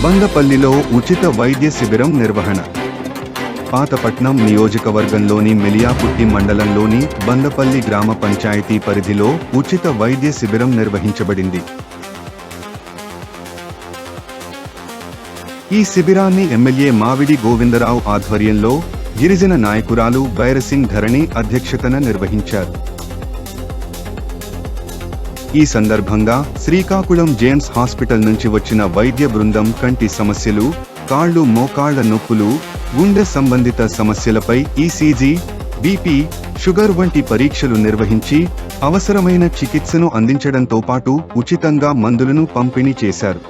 బందపల్లిలో ఉచిత వైద్య శిబిరం నిర్వహణ. పాతపట్నం నియోజకవర్గంలోని మెలియాపుట్టి మండలంలోని బందపల్లి గ్రామ పంచాయతీ పరిధిలో ఉచిత వైద్య శిబిరం నిర్వహించబడింది. ఈ శిబిరాన్ని ఎమ్మెల్యే మావిడి గోవిందరావు ఆధ్వర్యంలో గిరిజన నాయకురాలు బైరసింగ్ ధరణి అధ్యక్షతన నిర్వహించారు. ఈ సందర్భంగా శ్రీకాకుళం జేమ్స్ హాస్పిటల్ నుంచి వచ్చిన వైద్య బృందం కంటి సమస్యలు, కాళ్లు మోకాళ్ల నొప్పులు, గుండె సంబంధిత సమస్యలపై ఈసీజీ, బీపీ, షుగర్ వంటి పరీక్షలు నిర్వహించి అవసరమైన చికిత్సను అందించడంతో పాటు ఉచితంగా మందులను పంపిణీ చేశారు.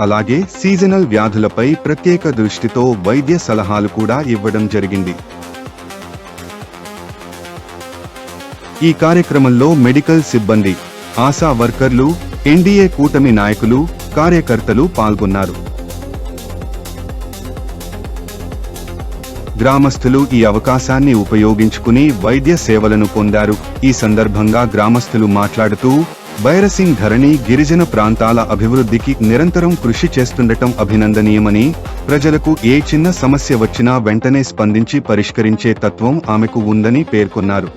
అలాగే సీజనల్ వ్యాధులపై ప్రత్యేక దృష్టితో వైద్య సలహాలు కూడా ఇవ్వడం జరిగింది. ఈ కార్యక్రమంలో మెడికల్ సిబ్బంది, ఆశా వర్కర్లు, ఎన్డీఏ కూటమి నాయకులు, కార్యకర్తలు పాల్గొన్నారు. గ్రామస్తులు ఈ అవకాశాన్ని ఉపయోగించుకుని వైద్య సేవలను పొందారు. ఈ సందర్భంగా గ్రామస్తులు మాట్లాడుతూ, బైరసింగ్ ధరణి గిరిజన ప్రాంతాల అభివృద్ధికి నిరంతరం కృషి చేస్తుండటం అభినందనీయమని, ప్రజలకు ఏ చిన్న సమస్య వచ్చినా వెంటనే స్పందించి పరిష్కరించే తత్వం ఆమెకు ఉందని పేర్కొన్నారు.